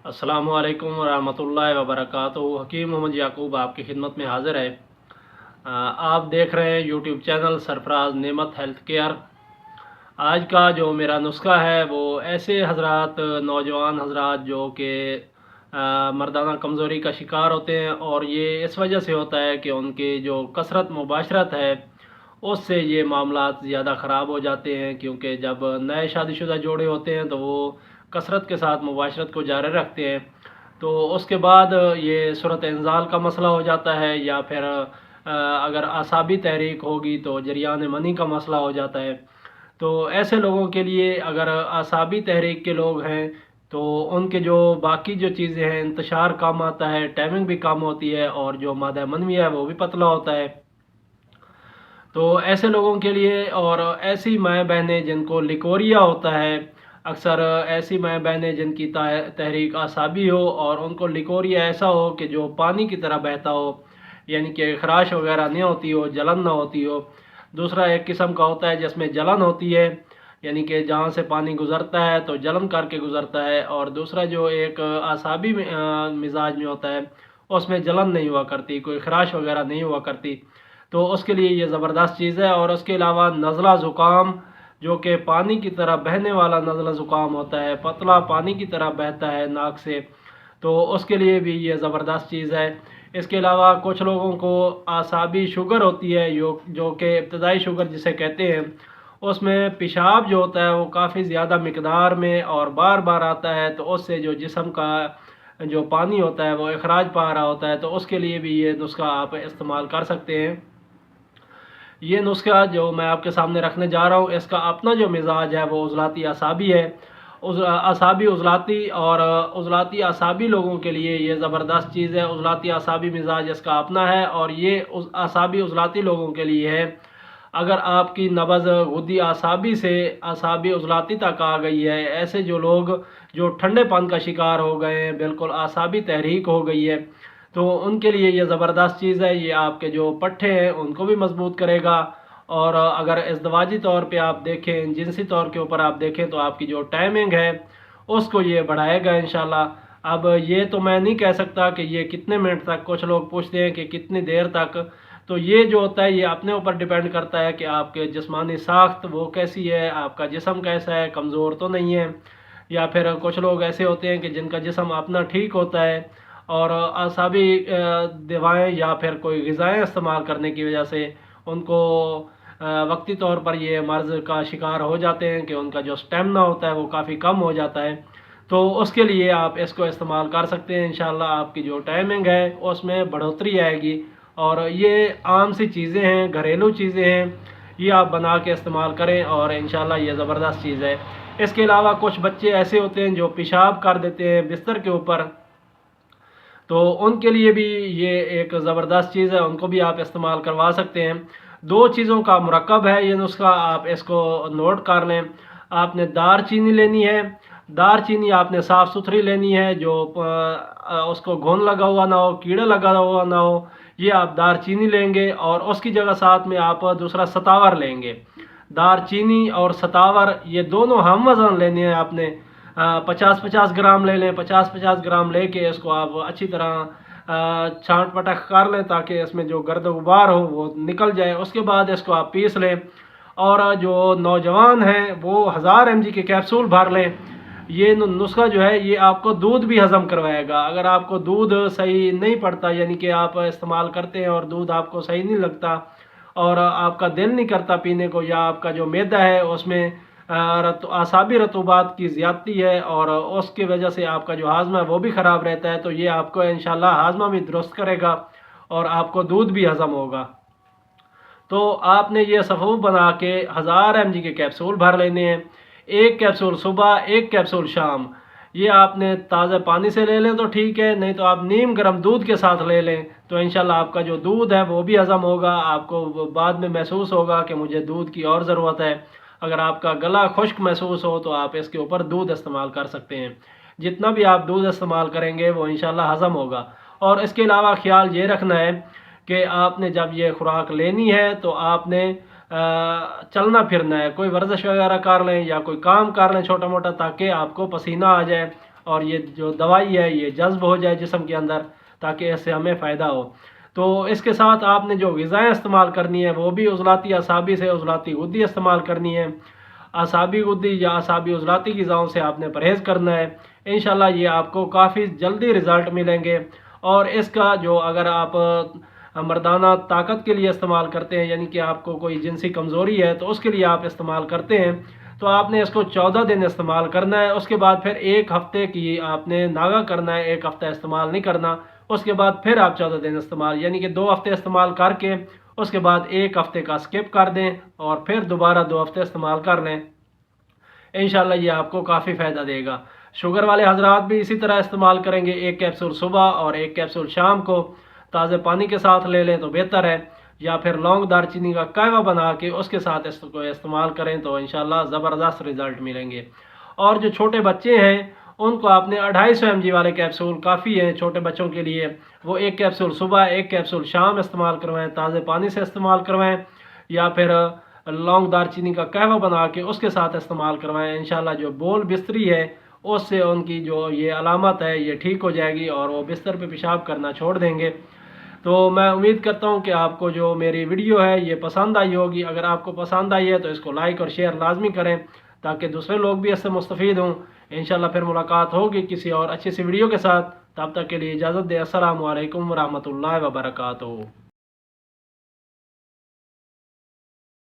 अस्सलामु अलैकुम वरहमतुल्लाहि वबरकातुहू। हकीम मोहम्मद याकूब आपकी खिदमत में हाज़िर है। आप देख रहे हैं यूट्यूब चैनल सरफराज नेमत हेल्थ केयर। आज का जो मेरा नुस्खा है वो ऐसे हजरात, नौजवान हजरात जो कि मर्दाना कमज़ोरी का शिकार होते हैं, और ये इस वजह से होता है कि उनकी जो कसरत मुबाशरत है उससे ये मामलात ज़्यादा ख़राब हो जाते हैं। क्योंकि जब नए शादीशुदा जोड़े होते हैं तो वो कसरत के साथ मुबाशरत को जारी रखते हैं, तो उसके बाद ये सूरत इंज़ाल का मसला हो जाता है, या फिर अगर आसाबी तहरीक होगी तो जरियान मनी का मसला हो जाता है। तो ऐसे लोगों के लिए, अगर आसाबी तहरीक के लोग हैं, तो उनके जो बाकी जो चीज़ें हैं, इंतशार कम आता है, टाइमिंग भी कम होती है, और जो मादा मनवी है वो भी पतला होता है। तो ऐसे लोगों के लिए, और ऐसी माएँ बहनें जिनको लिकोरिया होता है, अक्सर ऐसी माएँ बहनें जिनकी तहरीक आसाबी हो और उनको लिकोरिया ऐसा हो कि जो पानी की तरह बहता हो, यानी कि खराश वगैरह नहीं होती हो, जलन ना होती हो। दूसरा एक किस्म का होता है जिसमें जलन होती है, यानी कि जहाँ से पानी गुज़रता है तो जलन करके गुज़रता है। और दूसरा जो एक आसाबी मिजाज में होता है, उसमें जलन नहीं हुआ करती, कोई खराश वगैरह नहीं हुआ करती। तो उसके लिए ये ज़बरदस्त चीज़ है। और उसके अलावा नज़ला ज़ुकाम, जो कि पानी की तरह बहने वाला नज़ला ज़ुकाम होता है, पतला पानी की तरह बहता है नाक से, तो उसके लिए भी ये ज़बरदस्त चीज़ है। इसके अलावा कुछ लोगों को आसाबी शुगर होती है, जो कि इब्तदाई शुगर जिसे कहते हैं, उसमें पेशाब जो होता है वो काफ़ी ज़्यादा मिकदार में और बार बार आता है, तो उससे जो जिस्म का जो पानी होता है वो अखराज पा रहा होता है। तो उसके लिए भी ये नुस्खा आप इस्तेमाल कर सकते हैं। ये नुस्खा जो मैं आपके सामने रखने जा रहा हूँ, इसका अपना जो मिजाज है वो उज़लाती असाबी है। असाबी उज़लाती, और उज़लाती असाबी लोगों के लिए ये ज़बरदस्त चीज़ है। उज़लाती असाबी मिजाज इसका अपना है, और ये असाबी उज़लाती लोगों के लिए है। अगर आपकी नब्ज़ गुद्दी असाबी से असाबी उज़लाती तक आ गई है, ऐसे जो लोग जो ठंडेपन का शिकार हो गए हैं, बिल्कुल असाबी तहरीक हो गई है, तो उनके लिए ये ज़बरदस्त चीज़ है। ये आपके जो पट्ठे हैं उनको भी मजबूत करेगा। और अगर इज़दवाजी तौर पे आप देखें, जिनसी तौर के ऊपर आप देखें, तो आपकी जो टाइमिंग है उसको ये बढ़ाएगा इंशाल्लाह। अब ये तो मैं नहीं कह सकता कि ये कितने मिनट तक, कुछ लोग पूछते हैं कि कितनी देर तक, तो ये जो होता है ये अपने ऊपर डिपेंड करता है कि आपके जिस्मानी साख्त वो कैसी है, आपका जिस्म कैसा है, कमज़ोर तो नहीं है। या फिर कुछ लोग ऐसे होते हैं कि जिनका जिस्म अपना ठीक होता है, और असाबी दवाएँ या फिर कोई ग़िज़ाएँ इस्तेमाल करने की वजह से उनको वक्ती तौर पर ये मर्ज़ का शिकार हो जाते हैं कि उनका जो स्टेमिना होता है वो काफ़ी कम हो जाता है। तो उसके लिए आप इसको इस्तेमाल कर सकते हैं। इंशाल्लाह आपकी जो टाइमिंग है उसमें बढ़ोतरी आएगी। और ये आम सी चीज़ें हैं, घरेलू चीज़ें हैं, ये आप बना के इस्तेमाल करें और इंशाल्लाह ये ज़बरदस्त चीज़ है। इसके अलावा कुछ बच्चे ऐसे होते हैं जो पेशाब कर देते हैं बिस्तर के ऊपर, तो उनके लिए भी ये एक ज़बरदस्त चीज़ है, उनको भी आप इस्तेमाल करवा सकते हैं। दो चीज़ों का मुरक्कब है ये नुस्खा, आप इसको नोट कर लें। आपने दार चीनी लेनी है। दार चीनी आपने साफ़ सुथरी लेनी है, जो उसको घुन लगा हुआ ना हो, कीड़ा लगा हुआ ना हो। ये आप दार चीनी लेंगे, और उसकी जगह साथ में आप दूसरा सतावर लेंगे। दार चीनी और सतावर ये दोनों हम वज़न लेने हैं आपने। 50-50 ग्राम ले लें। 50-50 ग्राम लेके इसको आप अच्छी तरह छांट पटक कर लें, ताकि इसमें जो गर्द गुबार हो वो निकल जाए। उसके बाद इसको आप पीस लें। और जो नौजवान हैं वो 1000 mg के कैप्सूल भर लें। ये नुस्खा जो है ये आपको दूध भी हज़म करवाएगा। अगर आपको दूध सही नहीं पड़ता, यानी कि आप इस्तेमाल करते हैं और दूध आपको सही नहीं लगता, और आपका दिल नहीं करता पीने को, या आपका जो मैदा है उसमें आसाबी रतूबात की ज़्यादती है, और उसकी वजह से आपका जो हाजमा है वो भी ख़राब रहता है, तो ये आपको इंशाल्लाह हाजमा भी दुरुस्त करेगा और आपको दूध भी हज़म होगा। तो आपने ये सफ़ूफ बना के 1000 mg के कैप्सूल भर लेने हैं। एक कैप्सूल सुबह, एक कैप्सूल शाम। ये आपने ताज़ा पानी से ले लें तो ठीक है, नहीं तो आप नीम गर्म दूध के साथ ले लें, तो इंशाल्लाह आपका जो दूध है वो भी हज़म होगा। आपको बाद में महसूस होगा कि मुझे दूध की और ज़रूरत है। अगर आपका गला खुश्क महसूस हो तो आप इसके ऊपर दूध इस्तेमाल कर सकते हैं। जितना भी आप दूध इस्तेमाल करेंगे वो इंशाल्लाह हज़म होगा। और इसके अलावा ख्याल ये रखना है कि आपने जब ये खुराक लेनी है तो आपने चलना फिरना है, कोई वर्जिश वगैरह कर लें या कोई काम कर लें छोटा मोटा, ताकि आपको पसीना आ जाए और ये जो दवाई है ये जज्ब हो जाए जिस्म के अंदर, ताकि इससे हमें फ़ायदा हो। तो इसके साथ आपने जो ग़िज़ाएँ इस्तेमाल करनी है वो भी उज़लाती असाबी से उज़लाती गुद्दी इस्तेमाल करनी है। असाबी गुद्दी या असाबी उज़लाती ग़िज़ाओं से आपने परहेज़ करना है। इंशाल्लाह ये आपको काफ़ी जल्दी रिज़ल्ट मिलेंगे। और इसका जो अगर आप मर्दाना ताकत के लिए इस्तेमाल करते हैं, यानी कि आपको कोई जिनसी कमज़ोरी है तो उसके लिए आप इस्तेमाल करते हैं, तो आपने इसको 14 दिन इस्तेमाल करना है। उसके बाद फिर 1 हफ़्ते की आपने नागा करना है, 1 हफ़्ता इस्तेमाल नहीं करना। उसके बाद फिर आप 14 दिन इस्तेमाल, यानी कि 2 हफ़्ते इस्तेमाल करके उसके बाद 1 हफ़्ते का स्किप कर दें और फिर दोबारा 2 हफ़्ते इस्तेमाल कर लें। इंशाल्लाह ये आपको काफ़ी फ़ायदा देगा। शुगर वाले हजरात भी इसी तरह इस्तेमाल करेंगे, 1 कैप्सूल सुबह और 1 कैप्सूल शाम को ताज़े पानी के साथ ले लें तो बेहतर है, या फिर लौंग दारचीनी का कहवा बना के उसके साथ इसको इस्तेमाल करें तो इंशाल्लाह ज़बरदस्त रिज़ल्ट मिलेंगे। और जो छोटे बच्चे हैं उनको आपने 250 mg वाले कैप्सूल काफ़ी हैं छोटे बच्चों के लिए, वो 1 कैप्सूल सुबह 1 कैप्सूल शाम इस्तेमाल करवाएं, ताज़े पानी से इस्तेमाल करवाएं, या फिर लौंग दारचीनी का कहवा बना के उसके साथ इस्तेमाल करवाएं। इंशाल्लाह जो बोल बिस्तरी है उससे उनकी जो ये अलामत है ये ठीक हो जाएगी और वो बिस्तर पे पेशाब करना छोड़ देंगे। तो मैं उम्मीद करता हूँ कि आपको जो मेरी वीडियो है ये पसंद आई होगी। अगर आपको पसंद आई है तो इसको लाइक और शेयर लाजमी करें ताकि दूसरे लोग भी इससे मुस्तफ़ीद हों। इंशाल्लाह फिर मुलाकात होगी किसी और अच्छी सी वीडियो के साथ। तब तक के लिए इजाज़त दें। अस्सलामु अलैकुम व रहमतुल्लाहि व बरकातुहू।